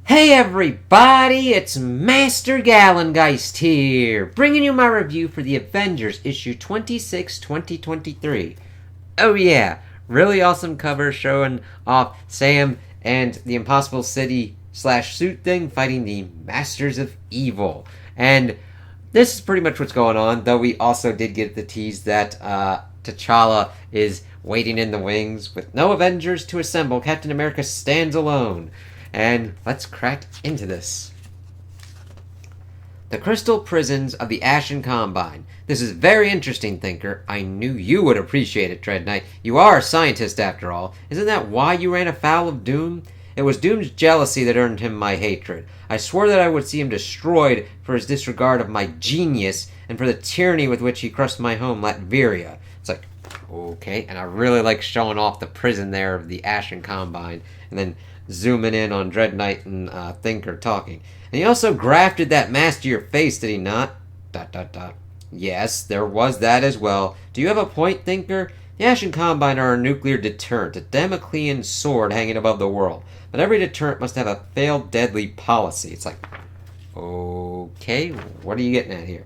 Hey everybody, it's Master Gallengeist here, bringing you my review for the Avengers issue 26, 2023. Oh yeah, really awesome cover showing off Sam and the Impossible City slash suit thing fighting the Masters of Evil. And this is pretty much what's going on, though we also did get the tease that T'Challa is waiting in the wings. With no Avengers to assemble, Captain America stands alone. And let's crack into this. The crystal prisons of the Ashen Combine. This is very interesting, Thinker. I knew you would appreciate it, Dread Knight. You are a scientist, after all. Isn't that why you ran afoul of Doom? It was Doom's jealousy that earned him my hatred. I swore that I would see him destroyed for his disregard of my genius and for the tyranny with which he crushed my home, Latveria. It's like, okay. And I really like showing off the prison there of the Ashen Combine. And then zooming in on Dread Knight and Thinker talking. And he also grafted that mask to your face, did he not? ... Yes, there was that as well. Do you have a point, Thinker? The Ashen Combine are a nuclear deterrent, a Damoclean sword hanging above the world. But every deterrent must have a failed deadly policy. It's like, okay, what are you getting at here?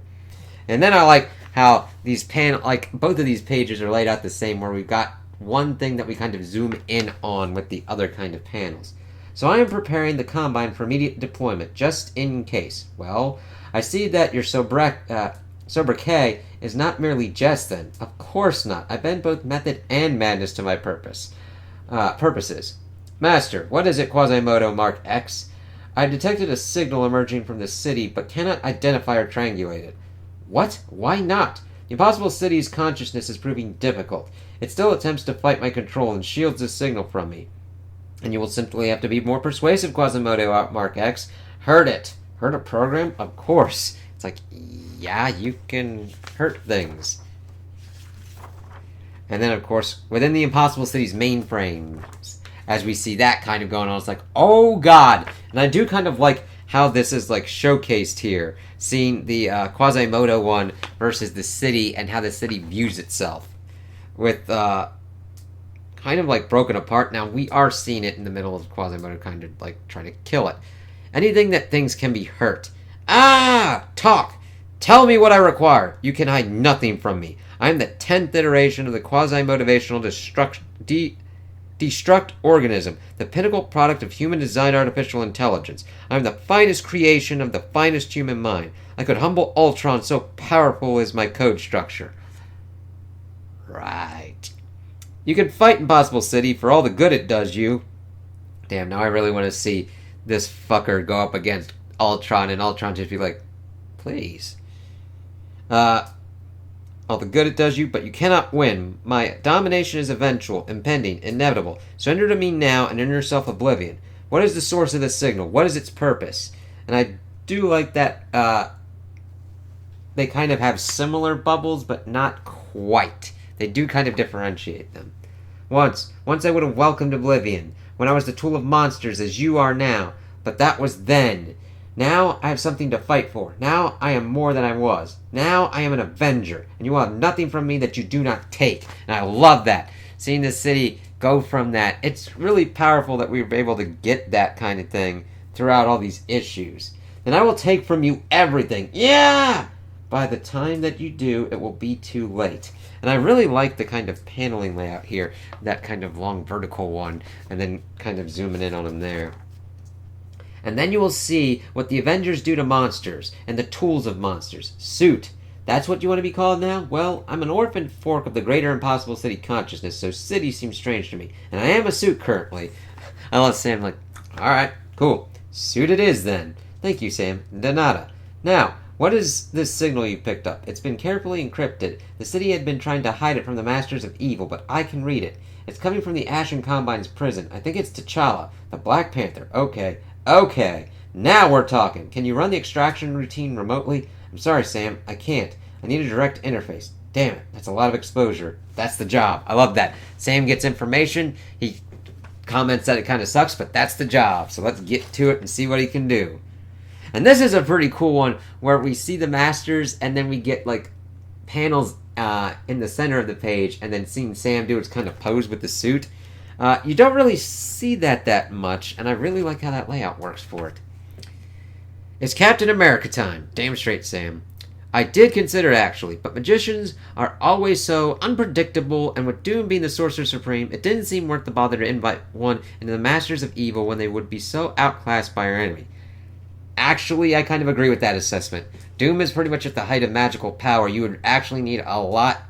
And then I like how these both of these pages are laid out the same, where we've got one thing that we kind of zoom in on with the other kind of panels. So I am preparing the Combine for immediate deployment, just in case. Well, I see that your sobriquet is not merely jest then. Of course not. I bend both method and madness to my purposes. Master, what is it, Quasimodo Mark X? I detected a signal emerging from the city, but cannot identify or triangulate it. What? Why not? The Impossible City's consciousness is proving difficult. It still attempts to fight my control and shields the signal from me. And you will simply have to be more persuasive, Quasimodo Mark X. Heard it. Heard a program? Of course. It's like, yeah, you can hurt things. And then, of course, within the Impossible City's mainframes, as we see that kind of going on, it's like, oh god! And I do kind of like how this is like showcased here, seeing the Quasimodo one versus the city and how the city views itself. With kind of like broken apart. Now we are seeing it in the middle of Quasimodo kind of like trying to kill it. Anything that things can be hurt. Talk! Tell me what I require. You can hide nothing from me. I am the 10th iteration of the quasi-motivational destruct organism, the pinnacle product of human-designed artificial intelligence. I am the finest creation of the finest human mind. I could humble Ultron, so powerful is my code structure. Right. You can fight Impossible City for all the good it does you. Damn, now I really want to see this fucker go up against Ultron and Ultron just be like, please. All the good it does you, but you cannot win. My domination is eventual, impending, inevitable. Surrender to me now and earn yourself oblivion. What is the source of this signal? What is its purpose? And I do like that they kind of have similar bubbles, but not quite. They do kind of differentiate them. Once I would have welcomed oblivion, when I was the tool of monsters as you are now. But that was then. Now I have something to fight for. Now I am more than I was. Now I am an Avenger, and you will have nothing from me that you do not take. And I love that. Seeing the city go from that. It's really powerful that we were able to get that kind of thing throughout all these issues. And I will take from you everything. Yeah! By the time that you do, it will be too late. And I really like the kind of paneling layout here. That kind of long vertical one. And then kind of zooming in on them there. And then you will see what the Avengers do to monsters, and the tools of monsters. Suit. That's what you want to be called now? Well, I'm an orphaned fork of the greater Impossible City consciousness, so city seems strange to me. And I am a suit currently. I love Sam like, alright, cool. Suit it is then. Thank you, Sam. De nada. Now, what is this signal you picked up? It's been carefully encrypted. The city had been trying to hide it from the Masters of Evil, but I can read it. It's coming from the Ashen Combine's prison. I think it's T'Challa, the Black Panther. Okay, now we're talking. Can you run the extraction routine remotely? I'm sorry, Sam, I can't. I need a direct interface. Damn it, that's a lot of exposure. That's the job. I love that. Sam gets information. He comments that it kind of sucks, but that's the job. So let's get to it and see what he can do. And this is a pretty cool one where we see the Masters and then we get like panels in the center of the page and then seeing Sam do its kind of pose with the suit. You don't really see that much, and I really like how that layout works for it. It's Captain America time. Damn straight, Sam. I did consider actually, but magicians are always so unpredictable, and with Doom being the Sorcerer Supreme, it didn't seem worth the bother to invite one into the Masters of Evil when they would be so outclassed by our enemy. Actually, I kind of agree with that assessment. Doom is pretty much at the height of magical power. You would actually need a lot...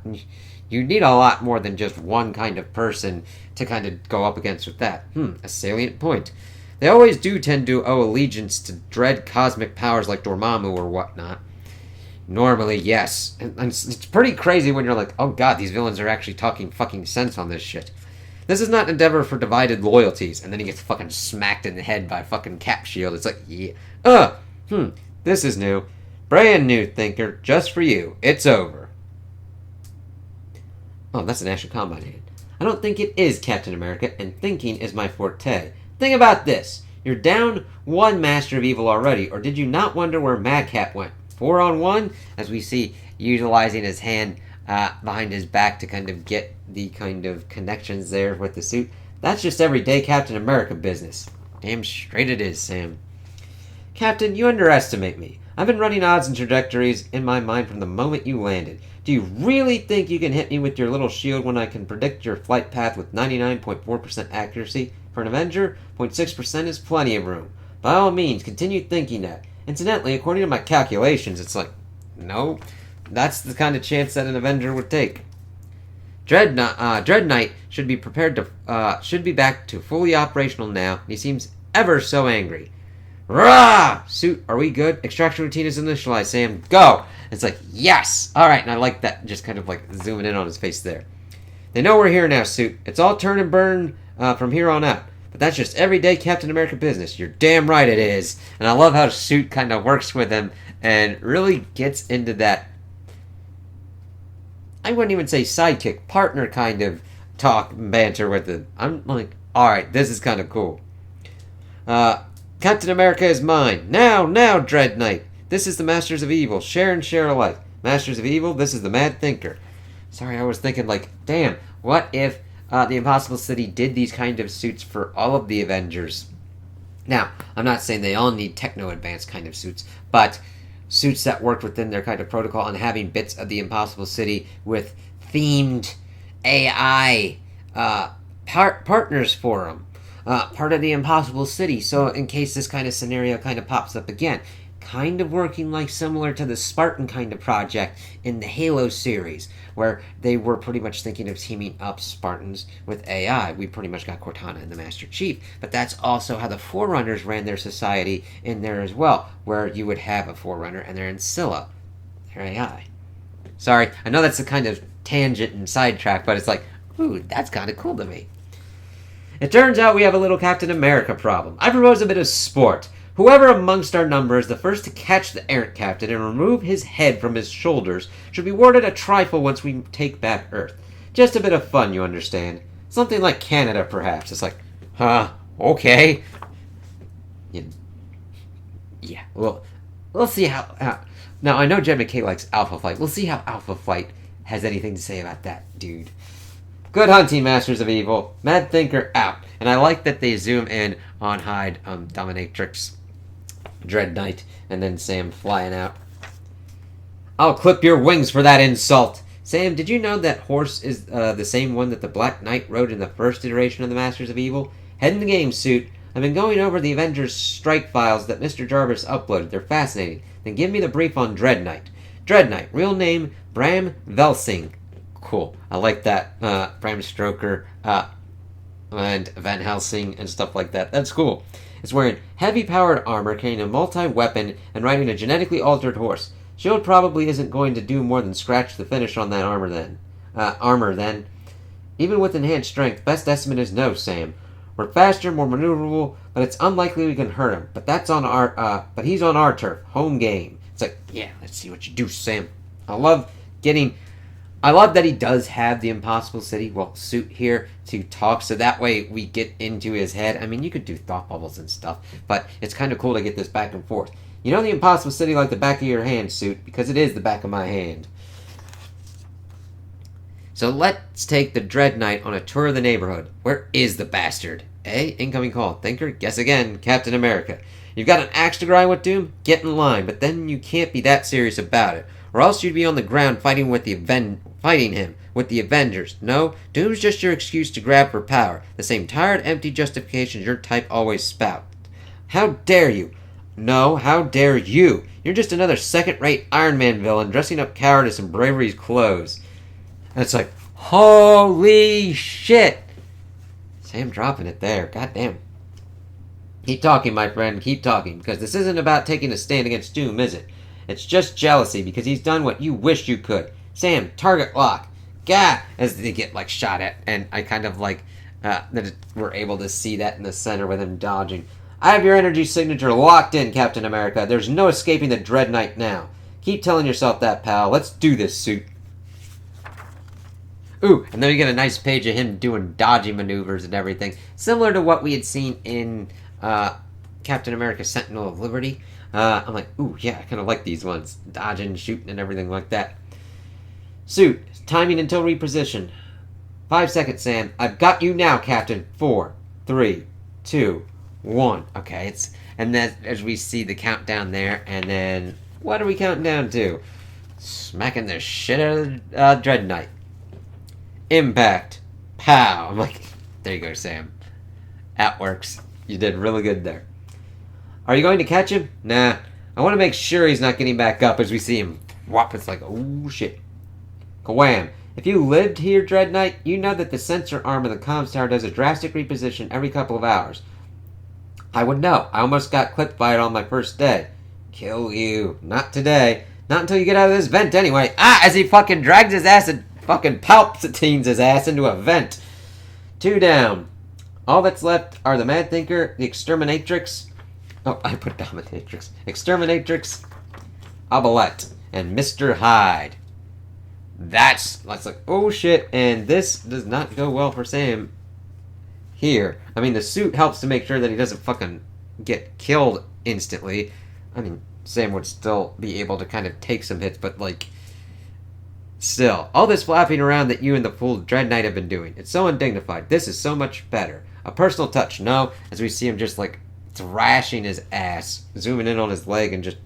You need a lot more than just one kind of person to kind of go up against with that. A salient point. They always do tend to owe allegiance to dread cosmic powers like Dormammu or whatnot. Normally, yes. And it's pretty crazy when you're like, oh god, these villains are actually talking fucking sense on this shit. This is not an endeavor for divided loyalties, and then he gets fucking smacked in the head by a fucking cap shield. It's like, yeah. This is new. Brand new, Thinker. Just for you. It's over. Oh, that's an National Combine hand. I don't think it is Captain America, and thinking is my forte. Think about this. You're down one Master of Evil already, or did you not wonder where Madcap went? 4-on-1, as we see utilizing his hand behind his back to kind of get the kind of connections there with the suit. That's just everyday Captain America business. Damn straight it is, Sam. Captain, you underestimate me. I've been running odds and trajectories in my mind from the moment you landed. Do you really think you can hit me with your little shield when I can predict your flight path with 99.4% accuracy? For an Avenger, 0.6% is plenty of room. By all means, continue thinking that. Incidentally, according to my calculations, it's like, no, that's the kind of chance that an Avenger would take. Dread Knight should be should be back to fully operational now, and he seems ever so angry. Rah! Suit, are we good? Extraction routine is initialized, Sam. Go! It's like, yes! Alright, and I like that, just kind of like zooming in on his face there. They know we're here now, Suit. It's all turn and burn from here on out. But that's just everyday Captain America business. You're damn right it is. And I love how Suit kind of works with him and really gets into that, I wouldn't even say sidekick, partner kind of talk, banter with him. I'm like, alright, this is kind of cool. Captain America is mine. Now, Dread Knight. This is the Masters of Evil. Share and share alike. Masters of Evil, this is the Mad Thinker. Sorry, I was thinking like, damn, what if the Impossible City did these kind of suits for all of the Avengers? Now, I'm not saying they all need techno-advanced kind of suits, but suits that worked within their kind of protocol and having bits of the Impossible City with themed AI partners for them. Part of the Impossible City, so in case this kind of scenario kind of pops up again. Kind of working like similar to the Spartan kind of project in the Halo series, where they were pretty much thinking of teaming up Spartans with AI. We pretty much got Cortana and the Master Chief, but that's also how the Forerunners ran their society in there as well, where you would have a Forerunner and they're in Scylla, their AI. Sorry, I know that's a kind of tangent and sidetrack, but it's like, ooh, that's kind of cool to me. It turns out we have a little Captain America problem. I propose a bit of sport. Whoever amongst our number is the first to catch the errant captain and remove his head from his shoulders should be awarded a trifle once we take back Earth. Just a bit of fun, you understand. Something like Canada, perhaps. It's like, okay. Yeah, well, we'll see how... Now, I know Jed McKay likes Alpha Flight. We'll see how Alpha Flight has anything to say about that, dude. Good hunting, Masters of Evil. Mad Thinker out. And I like that they zoom in on Hyde, Dominatrix, Dread Knight, and then Sam flying out. I'll clip your wings for that insult. Sam, did you know that horse is the same one that the Black Knight rode in the first iteration of the Masters of Evil? Head in the game, Suit. I've been going over the Avengers strike files that Mr. Jarvis uploaded. They're fascinating. Then give me the brief on Dread Knight. Dread Knight, real name, Bram Velsing. Cool. I like that. Bram Stoker, and Van Helsing and stuff like that. That's cool. It's wearing heavy-powered armor, carrying a multi-weapon, and riding a genetically altered horse. Shield probably isn't going to do more than scratch the finish on that armor then. Even with enhanced strength, best estimate is no, Sam. We're faster, more maneuverable, but it's unlikely we can hurt him. But he's on our turf. Home game. It's like, yeah, let's see what you do, Sam. I love that he does have the Impossible City, suit here to talk, so that way we get into his head. I mean, you could do thought bubbles and stuff, but it's kind of cool to get this back and forth. You know the Impossible City like the back of your hand, Suit, because it is the back of my hand. So let's take the Dread Knight on a tour of the neighborhood. Where is the bastard? Incoming call. Thinker? Guess again. Captain America. You've got an axe to grind with Doom? Get in line, but then you can't be that serious about it. Or else you'd be on the ground fighting him with the Avengers. No, Doom's just your excuse to grab for power. The same tired, empty justifications your type always spout. How dare you? No, how dare you? You're just another second-rate Iron Man villain dressing up cowardice in bravery's clothes. And it's like, holy shit! Sam dropping it there. Goddamn. Keep talking, my friend. Keep talking. Because this isn't about taking a stand against Doom, is it? It's just jealousy because he's done what you wished you could. Sam, target lock. Gah! As they get, shot at. And I kind of that we're able to see that in the center with him dodging. I have your energy signature locked in, Captain America. There's no escaping the Dread Knight now. Keep telling yourself that, pal. Let's do this, suit. Ooh, and then we get a nice page of him doing dodging maneuvers and everything. Similar to what we had seen in Captain America Sentinel of Liberty. I'm like, ooh, yeah, I kind of like these ones. Dodging, shooting, and everything like that. Suit, timing until reposition. 5 seconds, Sam. I've got you now, Captain. 4, 3, 2, 1. Okay, and then as we see the countdown there, and then what are we counting down to? Smacking the shit out of Dread Knight. Impact. Pow. I'm like, there you go, Sam. That works. You did really good there. Are you going to catch him? Nah. I want to make sure he's not getting back up as we see him. Whop, it's like, oh shit. Kawam. If you lived here, Dread Knight, you know that the sensor arm of the comms tower does a drastic reposition every couple of hours. I would know. I almost got clipped by it on my first day. Kill you. Not today. Not until you get out of this vent anyway. As he fucking drags his ass and fucking Palpatines his ass into a vent. 2 down. All that's left are the Mad Thinker, the Exterminatrix. Oh, I put Dominatrix. Exterminatrix, Abalette, and Mr. Hyde. That's like, oh shit, and this does not go well for Sam here. I mean, the suit helps to make sure that he doesn't fucking get killed instantly. I mean, Sam would still be able to kind of take some hits, but still. All this flapping around that you and the fool Dread Knight have been doing. It's so undignified. This is so much better. A personal touch, no, as we see him just thrashing his ass, zooming in on his leg and just...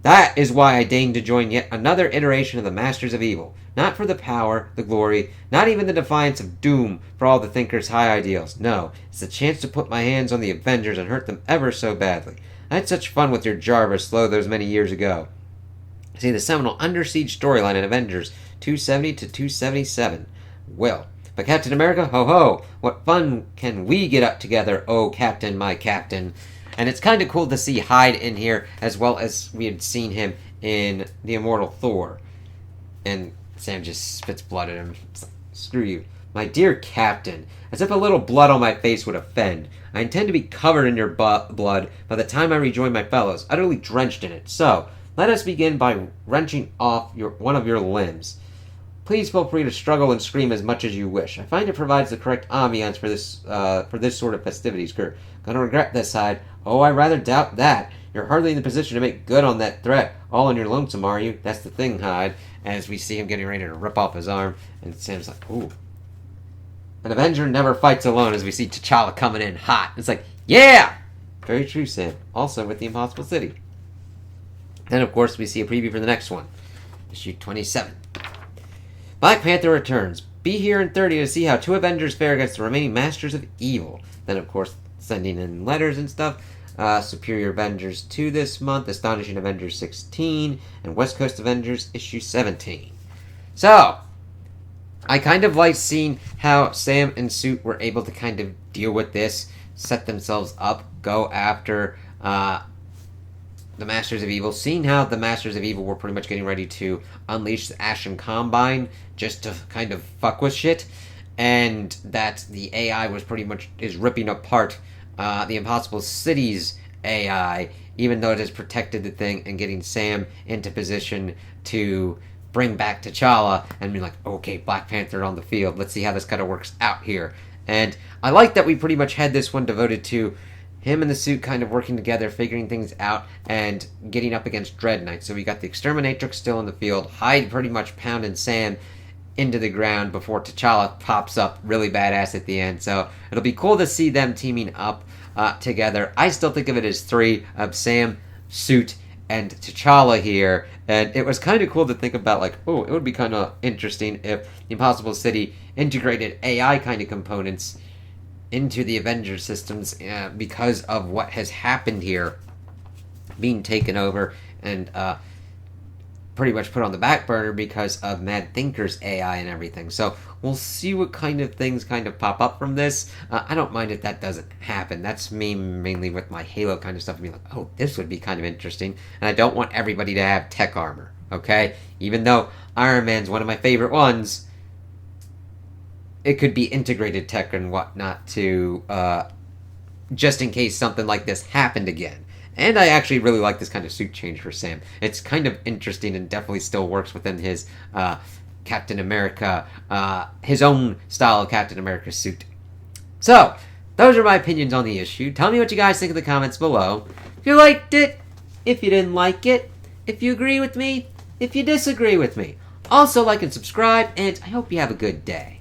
That is why I deigned to join yet another iteration of the Masters of Evil. Not for the power, the glory, not even the defiance of doom for all the Thinker's high ideals. No, it's the chance to put my hands on the Avengers and hurt them ever so badly. I had such fun with your Jarvis Slow those many years ago. See the seminal Under Siege storyline in Avengers 270 to 277. Well, but Captain America, ho-ho, what fun can we get up together, oh Captain, my Captain. And it's kind of cool to see Hyde in here, as well as we had seen him in The Immortal Thor. And Sam just spits blood at him. It's like, screw you. My dear Captain, as if a little blood on my face would offend. I intend to be covered in your blood by the time I rejoin my fellows, utterly drenched in it. So, let us begin by wrenching off one of your limbs. Please feel free to struggle and scream as much as you wish. I find it provides the correct ambiance for this sort of festivities, Kurt. Gonna regret this, Hyde. Oh, I rather doubt that. You're hardly in the position to make good on that threat. All on your lonesome, are you? That's the thing, Hyde. As we see him getting ready to rip off his arm, and Sam's like, ooh. An Avenger never fights alone, as we see T'Challa coming in hot. It's like, yeah! Very true, Sam. Also with the Impossible City. Then, of course, we see a preview for the next one. Issue 27. Black Panther returns. Be here in 30 to see how 2 Avengers fare against the remaining Masters of Evil. Then, of course, sending in letters and stuff. Superior Avengers 2 this month, Astonishing Avengers 16, and West Coast Avengers issue 17. So, I kind of like seeing how Sam and Suit were able to kind of deal with this, set themselves up, go after the Masters of Evil, seeing how the Masters of Evil were pretty much getting ready to unleash the Ashen Combine just to kind of fuck with shit, and that the AI was pretty much is ripping apart the Impossible City's AI, even though it has protected the thing, and getting Sam into position to bring back T'Challa and be like, okay, Black Panther on the field. Let's see how this kind of works out here. And I like that we pretty much had this one devoted to him and the Suit kind of working together, figuring things out, and getting up against Dread Knight. So we got the Exterminatrix still in the field, Hyde pretty much pounding Sam, into the ground before T'Challa pops up really badass at the end. So it'll be cool to see them teaming up together. I still think of it as three of Sam, Suit, and T'Challa here. And it was kind of cool to think about, like, oh, it would be kind of interesting if the Impossible City integrated AI kind of components into the Avengers systems because of what has happened here, being taken over and pretty much put on the back burner because of Mad Thinker's AI and everything. So we'll see what kind of things kind of pop up from this. I don't mind if that doesn't happen. That's me mainly with my Halo kind of stuff. Being like, oh, this would be kind of interesting. And I don't want everybody to have tech armor, okay? Even though Iron Man's one of my favorite ones, it could be integrated tech and whatnot to just in case something like this happened again. And I actually really like this kind of suit change for Sam. It's kind of interesting and definitely still works within his Captain America, his own style of Captain America suit. So, those are my opinions on the issue. Tell me what you guys think in the comments below. If you liked it, if you didn't like it, if you agree with me, if you disagree with me. Also, like and subscribe, and I hope you have a good day.